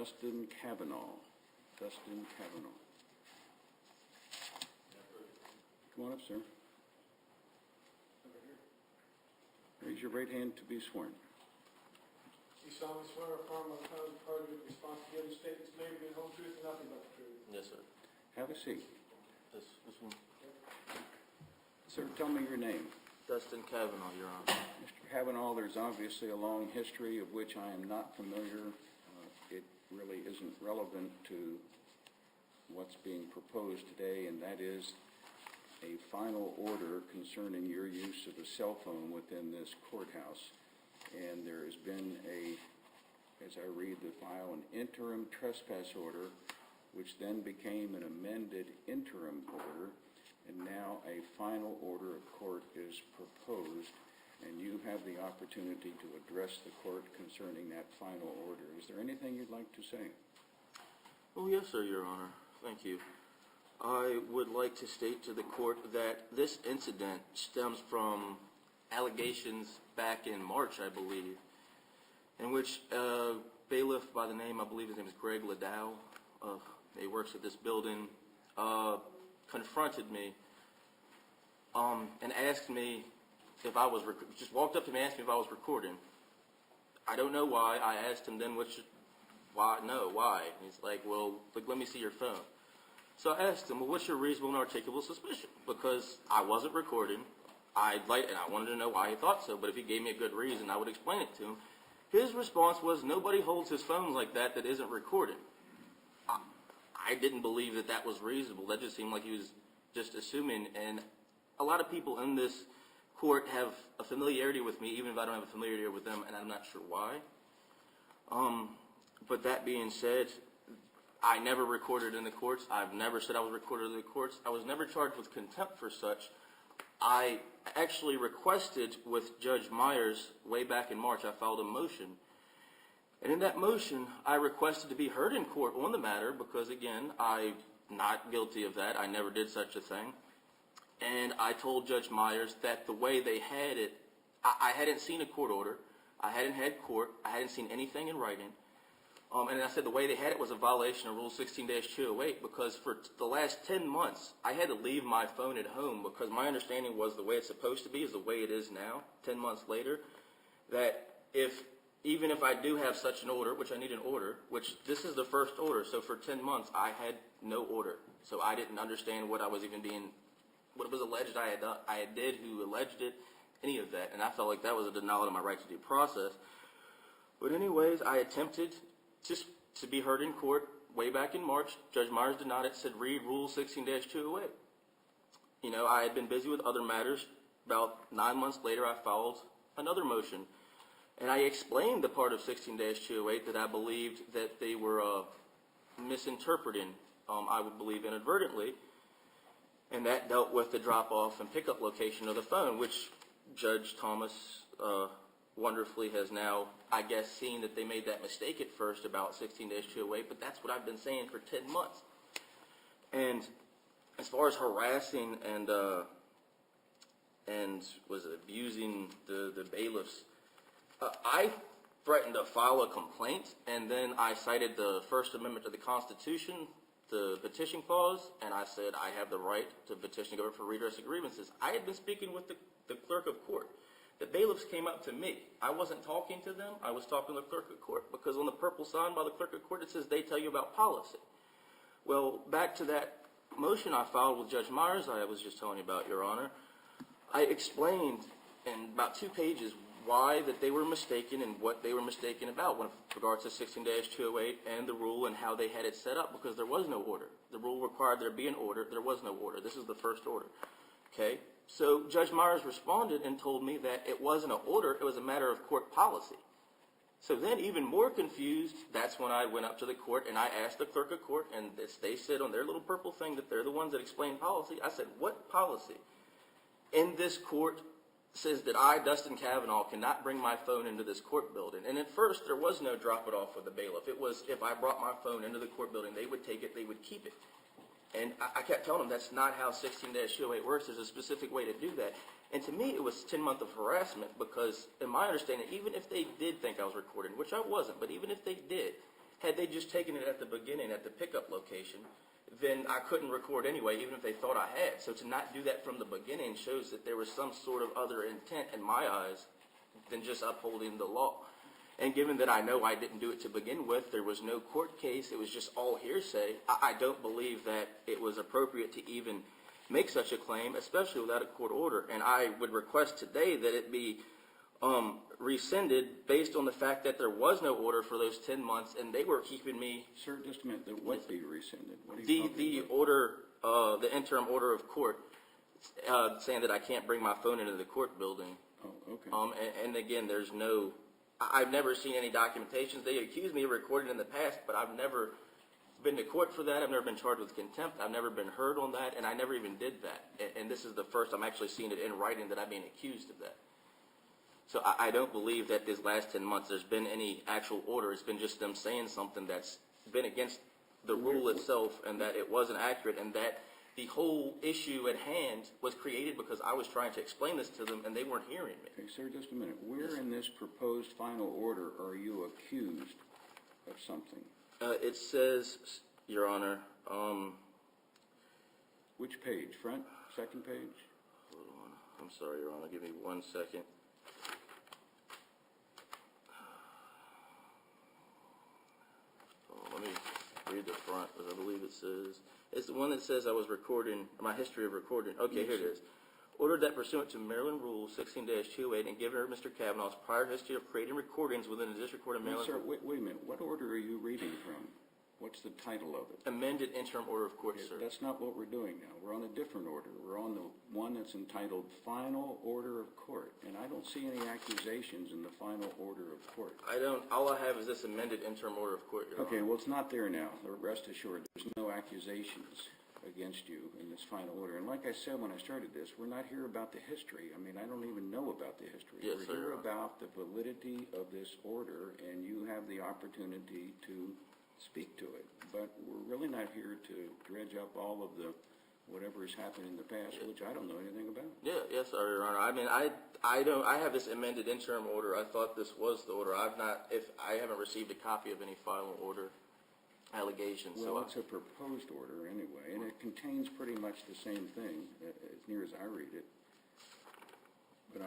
Dustin Cavanaugh. Dustin Cavanaugh. Come on up, sir. Raise your right hand to be sworn. You solemnly swear or affirm on the terms of part of your responsibility statements made with the whole truth and nothing but the truth. Yes, sir. Have a seat. This one. Sir, tell me your name. Dustin Cavanaugh, Your Honor. Mr. Cavanaugh, there's obviously a long history of which I am not familiar. It really isn't relevant to what's being proposed today, and that is a final order concerning your use of a cell phone within this courthouse. And there has been as I read the file, an interim trespass order, which then became an amended interim order, and now a final order of court is proposed, and you have the opportunity to address the court concerning that final order. Is there anything you'd like to say? Oh, yes, sir, Your Honor. Thank you. I would like to state to the court that this incident stems from allegations back in March, I believe, in which a bailiff by the name, I believe his name is Greg Ladow, he works at this building, confronted me and asked me if I was, just walked up to me and asked me if I was recording. I don't know why. I asked him then, why? He's like, well, let me see your phone. So I asked him, well, what's your reasonable and articulable suspicion? Because I wasn't recording. And I wanted to know why he thought so, but if he gave me a good reason, I would explain it to him. His response was, nobody holds his phone like that isn't recording. I didn't believe that was reasonable. That just seemed like he was just assuming, and a lot of people in this court have a familiarity with me, even if I don't have a familiarity with them, and I'm not sure why. But that being said, I never recorded in the courts. I've never said I was recorded in the courts. I was never charged with contempt for such. I actually requested with Judge Myers way back in March, I filed a motion. And in that motion, I requested to be heard in court on the matter because, again, I'm not guilty of that. I never did such a thing. And I told Judge Myers that the way they had it, I hadn't seen a court order. I hadn't had court. I hadn't seen anything in writing. And I said the way they had it was a violation of Rule 16-208 because for the last 10 months, I had to leave my phone at home because my understanding was the way it's supposed to be is the way it is now, 10 months later, that even if I do have such an order, which I need an order, which this is the first order, so for 10 months I had no order. So I didn't understand what was alleged I did, who alleged it, any of that. And I felt like that was a denial of my right to due process. But anyways, I attempted just to be heard in court way back in March. Judge Myers denied it, said read Rule 16-208. You know, I had been busy with other matters. About 9 months later, I filed another motion. And I explained the part of 16-208 that I believed that they were misinterpreting, I would believe inadvertently. And that dealt with the drop-off and pickup location of the phone, which Judge Thomas wonderfully has now, I guess, seen that they made that mistake at first about 16-208, but that's what I've been saying for 10 months. And as far as harassing and was abusing the bailiffs, I threatened to file a complaint, and then I cited the First Amendment to the Constitution, the petition clause, and I said I have the right to petition the government for redress of grievances. I had been speaking with the clerk of court. The bailiffs came up to me. I wasn't talking to them. I was talking to the clerk of court because on the purple sign by the clerk of court it says they tell you about policy. Well, back to that motion I filed with Judge Myers I was just telling you about, Your Honor. I explained in about 2 pages why that they were mistaken and what they were mistaken about with regards to 16-208 and the rule and how they had it set up because there was no order. The rule required there be an order. There was no order. This is the first order. Okay? So Judge Myers responded and told me that it wasn't an order, it was a matter of court policy. So then, even more confused, that's when I went up to the court and I asked the clerk of court, and they said on their little purple thing that they're the ones that explain policy. I said, what policy in this court says that I, Dustin Cavanaugh, cannot bring my phone into this court building? And at first, there was no drop it off with the bailiff. It was if I brought my phone into the court building, they would take it, they would keep it. And I kept telling them that's not how 16-208 works. There's a specific way to do that. And to me, it was 10 months of harassment because, in my understanding, even if they did think I was recording, which I wasn't, but even if they did, Had they just taken it at the beginning at the pickup location, then I couldn't record anyway, even if they thought I had. So to not do that from the beginning shows that there was some sort of other intent in my eyes than just upholding the law. And given that I know I didn't do it to begin with, there was no court case, it was just all hearsay, I don't believe that it was appropriate to even make such a claim, especially without a court order. And I would request today that it be rescinded based on the fact that there was no order for those 10 months, and they were keeping me. Sir, just a minute, that would be rescinded. What are you talking The about? order, the interim order of court, saying that I can't bring my phone into the court building. Oh, okay. And again, there's no, I've never seen any documentations. They accused me of recording in the past, but I've never been to court for that. I've never been charged with contempt. I've never been heard on that, and I never even did that. And this is the first I'm actually seeing it in writing that I'm being accused of that. So I don't believe that this last 10 months there's been any actual order. It's been just them saying something that's been against the rule itself, and that it wasn't accurate, and that the whole issue at hand was created because I was trying to explain this to them, and they weren't hearing me. Okay, sir, just a minute. Where in this proposed final order are you accused of something? It says, Your Honor, Which page? Front? Second page? hold on. I'm sorry, Your Honor. Give me 1 second. Let me read the front, because I believe it says, it's the one that says I was recording, my history of recording. Okay, here it is. Ordered that pursuant to Maryland Rule 16-208 and given Mr. Cavanaugh's prior history of creating recordings within the District Court of Maryland. Sir, wait a minute. What order are you reading from? What's the title of it? Amended interim order of court, sir. That's not what we're doing now. We're on a different order. We're on the one that's entitled Final Order of Court, and I don't see any accusations in the Final Order of Court. All I have is this amended interim order of court, Your Honor. Okay, well, it's not there now. Rest assured, there's no accusations against you in this final order. And like I said when I started this, we're not here about the history. I mean, I don't even know about the history. Yes, we're sir. here about the validity of this order, and you have the opportunity to speak to it. But we're really not here to dredge up all of the whatever has happened in the past, which I don't know anything about. Yes, sir, Your Honor. I mean, I have this amended interim order. I thought this was the order. I haven't received a copy of any final order allegations. Well, it's a proposed order anyway, and it contains pretty much the same thing, as near as I read it. But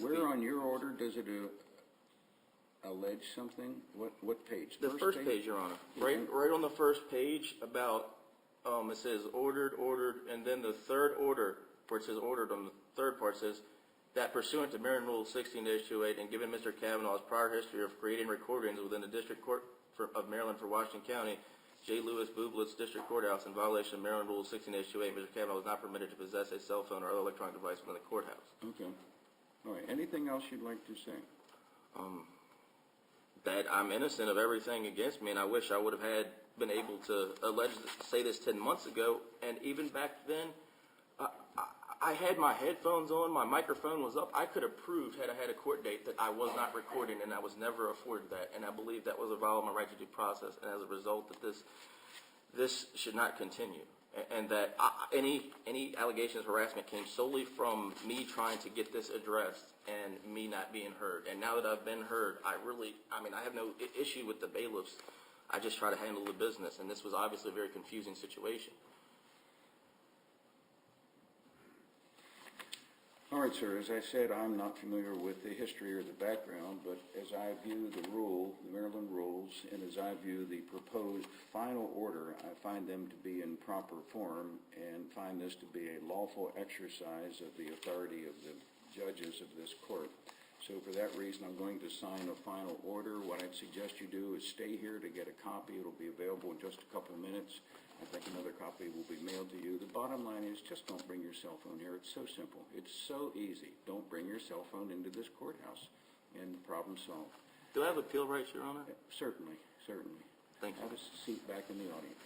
where on your order does it allege something? What page? The first page, Your Honor. Right on the first page about, it says ordered, and then the third order, where it says ordered on the third part, says that pursuant to Maryland Rule 16-208 and given Mr. Cavanaugh's prior history of creating recordings within the District Court of Maryland for Washington County, J. Lewis Bublitz District Courthouse, in violation of Maryland Rule 16-208, Mr. Cavanaugh was not permitted to possess a cell phone or other electronic device within the courthouse. Okay. All right. Anything else you'd like to say? That I'm innocent of everything against me, and I wish I would have been able to say this 10 months ago. And even back then, I had my headphones on, my microphone was up. I could have proved, had I had a court date, that I was not recording, and I was never afforded that. And I believe that was a violation of my right to due process, and as a result, that this should not continue. And that any allegations of harassment came solely from me trying to get this addressed and me not being heard. And now that I've been heard, I have no issue with the bailiffs. I just try to handle the business, and this was obviously a very confusing situation. All right, sir. As I said, I'm not familiar with the history or the background, but as I view the rule, the Maryland rules, and as I view the proposed final order, I find them to be in proper form and find this to be a lawful exercise of the authority of the judges of this court. So for that reason, I'm going to sign a final order. What I'd suggest you do is stay here to get a copy. It'll be available in just a couple of minutes. I think another copy will be mailed to you. The bottom line is just don't bring your cell phone here. It's so simple. It's so easy. Don't bring your cell phone into this courthouse, and the problem's solved. Do I have appeal rights, Your Honor? Certainly, certainly. Thank you. Have a seat back in the audience.